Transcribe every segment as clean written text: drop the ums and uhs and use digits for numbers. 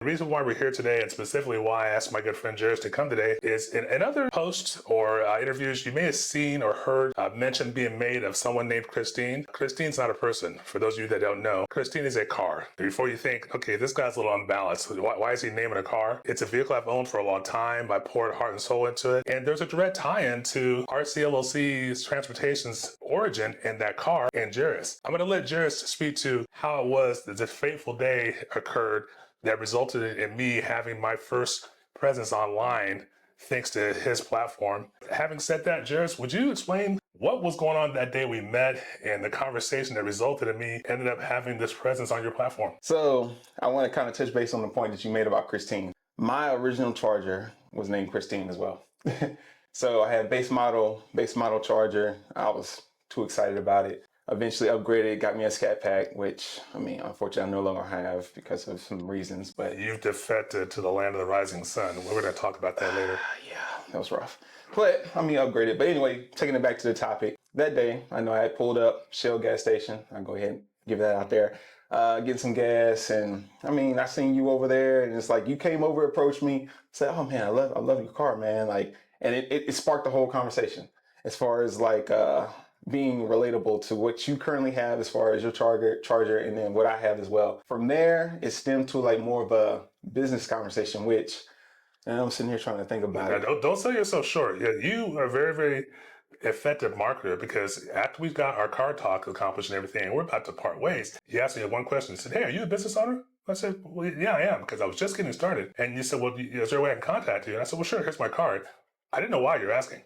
The reason why we're here today, and specifically why I asked my good friend Jarius to come today, is in other posts or interviews, you may have seen or heard mention being made of someone named Christine. Christine's not a person. For those of you that don't know, Christine is a car. Before you think, okay, this guy's a little unbalanced. Why is he naming a car? It's a vehicle I've owned for a long time. I poured heart and soul into it. And there's a direct tie-in to RCLLC's transportation's origin in that car and Jarius. I'm going to let Jarius speak to how it was that this fateful day occurred that resulted in me having my first presence online thanks to his platform. Having said that, Jarius, would you explain what was going on that day we met and the conversation that resulted in me ended up having this presence on your platform? So I want to kind of touch base on the point that you made about Christine. My original charger was named Christine as well. So I had base model charger. I was too excited about it. Eventually upgraded, got me a scat pack, which, I mean, unfortunately I no longer have because of some reasons, but... You've defected to the land of the rising sun. We're going to talk about that later. Yeah, that was rough. But, I mean, upgraded. But anyway, taking it back to the topic. That day, I know I had pulled up Shell gas station. I'll go ahead and give that out there. Getting some gas, and I mean, I seen you over there, and it's like you came over, approached me, said, "Oh man, I love your car, man!" Like, and it sparked the whole conversation as far as like being relatable to what you currently have as far as your charger, and then what I have as well. From there, it stemmed to like more of a business conversation, which, and I'm sitting here trying to think about it. Don't sell yourself short. Yeah, you are very, very effective marketer, because after we've got our car talk accomplished and everything, and we're about to part ways, you asked me one question. You said, "Hey, are you a business owner?" I said, "Well, yeah, I am," because I was just getting started. And you said, "Well, is there a way I can contact you?" And I said, "Well, sure, here's my card." I didn't know why you're asking.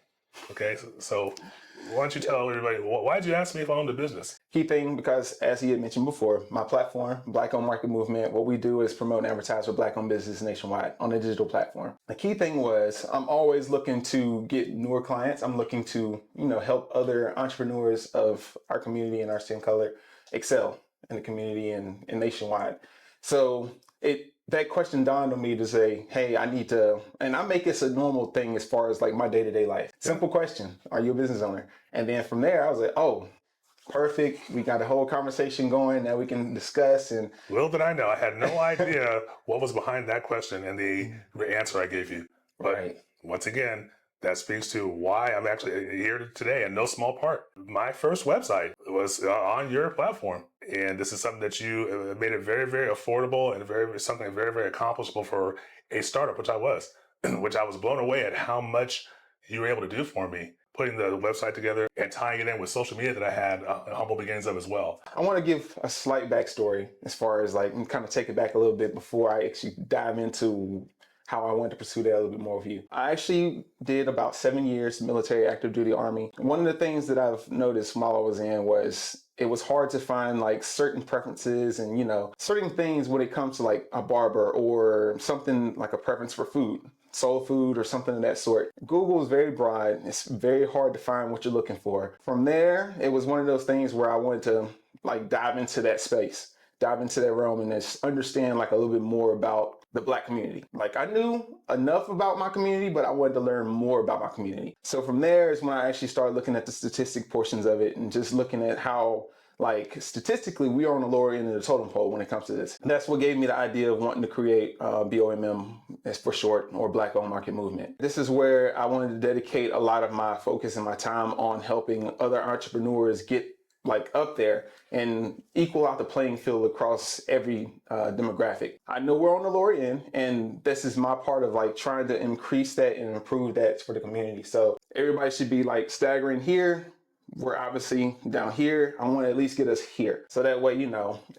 Okay, so why don't you tell everybody, why did you ask me if I owned a business? Key thing, because as he had mentioned before, my platform, Black-Owned Market Movement, what we do is promote and advertise for Black-owned business nationwide on a digital platform. The key thing was I'm always looking to get newer clients. I'm looking to, help other entrepreneurs of our community and our skin color excel in the community and nationwide. So that question dawned on me to say, hey, I need to, and I make this a normal thing as far as like my day-to-day life. Simple question, are you a business owner? And then from there, I was like, oh, perfect. We got a whole conversation going that we can discuss. And little did I know, I had no idea what was behind that question and the answer I gave you. But Once again, that speaks to why I'm actually here today, in no small part. My first website was on your platform. And this is something that you made it very, very affordable and something very, very accomplishable for a startup, which I was, which I was blown away at how much you were able to do for me, putting the website together and tying it in with social media that I had humble beginnings of as well. I want to give a slight backstory as far as like, kind of take it back a little bit before I actually dive into how I wanted to pursue that a little bit more with you. I actually did about 7 years military active duty Army. One of the things that I've noticed while I was in was it was hard to find like certain preferences and, certain things when it comes to like a barber or something like a preference for food, soul food or something of that sort. Google is very broad. It's very hard to find what you're looking for. From there, it was one of those things where I wanted to like dive into that space, dive into that realm and just understand like a little bit more about the Black community. Like I knew enough about my community, but I wanted to learn more about my community. So from there is when I actually started looking at the statistic portions of it and just looking at how like statistically we are on the lower end of the totem pole when it comes to this. And that's what gave me the idea of wanting to create BOMM, as for short, or Black-Owned Market Movement. This is where I wanted to dedicate a lot of my focus and my time on helping other entrepreneurs get like up there and equal out the playing field across every demographic. I know we're on the lower end, and this is my part of like trying to increase that and improve that for the community. So everybody should be like staggering here. We're obviously down here. I want to at least get us here. So that way,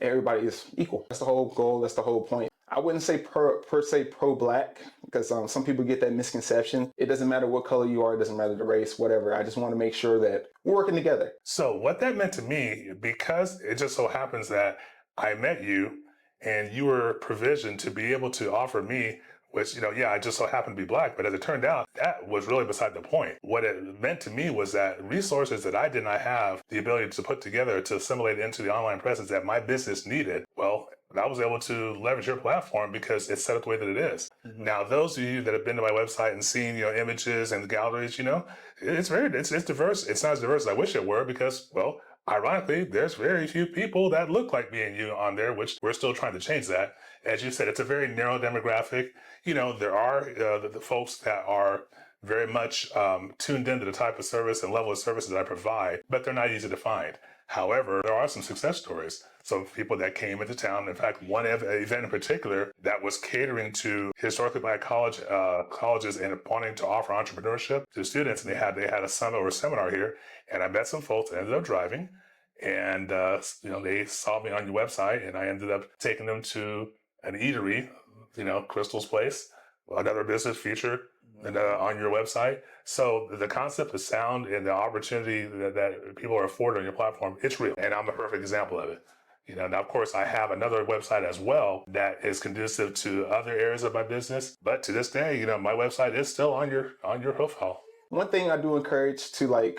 everybody is equal. That's the whole goal. That's the whole point. I wouldn't say per se pro-Black, because some people get that misconception. It doesn't matter what color you are. It doesn't matter the race, whatever. I just want to make sure that we're working together. So what that meant to me, because it just so happens that I met you and you were provisioned to be able to offer me, which, I just so happened to be Black, but as it turned out, that was really beside the point. What it meant to me was that resources that I did not have the ability to put together to assimilate into the online presence that my business needed, well, I was able to leverage your platform because it's set up the way that it is. Mm-hmm. Now, those of you that have been to my website and seen, images and galleries, it's diverse. It's not as diverse as I wish it were because, well, Ironically, there's very few people that look like me and you on there, which we're still trying to change that. As you said, it's a very narrow demographic. There are the folks that are very much tuned into the type of service and level of services that I provide, but they're not easy to find. However, there are some success stories. Some people that came into town. In fact, one event in particular that was catering to historically black colleges and wanting to offer entrepreneurship to students. And they had a summit or a seminar here, and I met some folks that ended up driving, and they saw me on your website, and I ended up taking them to an eatery, Crystal's Place, another business featured on your website. So the concept of sound and the opportunity that people are afforded on your platform, it's real. And I'm a perfect example of it. Now, of course, I have another website as well that is conducive to other areas of my business. But to this day, my website is still on your profile. One thing I do encourage to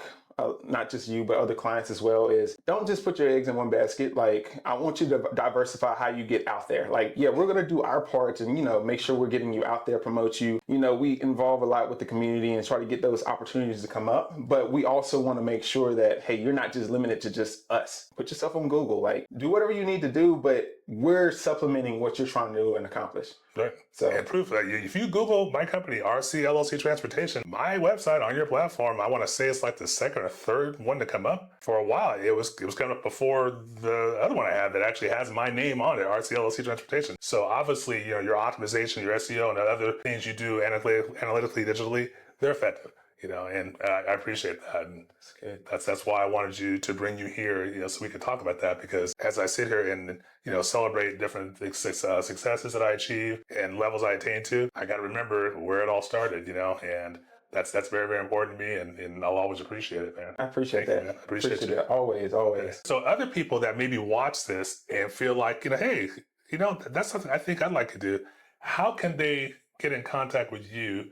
not just you, but other clients as well, is don't just put your eggs in one basket. Like, I want you to diversify how you get out there. Like, yeah, we're going to do our part and, make sure we're getting you out there, promote you. We involve a lot with the community and try to get those opportunities to come up. But we also want to make sure that, hey, you're not just limited to just us. Put yourself on Google. Like, do whatever you need to do, but we're supplementing what you're trying to do and accomplish. Right. So, and proof that if you Google my company, RC LLC Transportation, my website on your platform, I want to say it's like the second or third one to come up. For a while, it was coming up before the other one I had that actually has my name on it, RC LLC Transportation. So obviously, your optimization, your SEO, and the other things you do analytically, digitally, they're effective. And I appreciate that. And that's why I wanted you to bring you here, so we could talk about that, because as I sit here and, celebrate different successes that I achieve and levels I attain to, I got to remember where it all started, and that's very, very important to me, and I'll always appreciate it, man. I appreciate that. I appreciate you. It. Always. So other people that maybe watch this and feel like, hey, that's something I think I'd like to do. How can they get in contact with you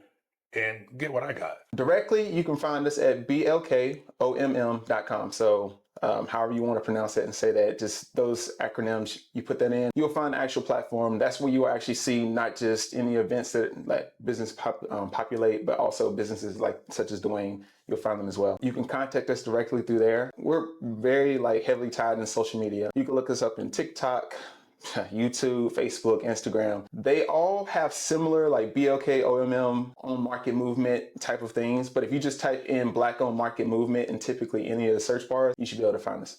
and get what I got? Directly, you can find us at blkomm.com. So however you want to pronounce it and say that, just those acronyms, you put that in, you'll find the actual platform. That's where you will actually see not just any events that like business populate, but also businesses such as Dwayne. You'll find them as well. You can contact us directly through there. We're very heavily tied in social media. You can look us up in TikTok, YouTube, Facebook, Instagram. They all have similar BLKOMM own market movement type of things. But if you just type in Black owned market movement in typically any of the search bars, you should be able to find us.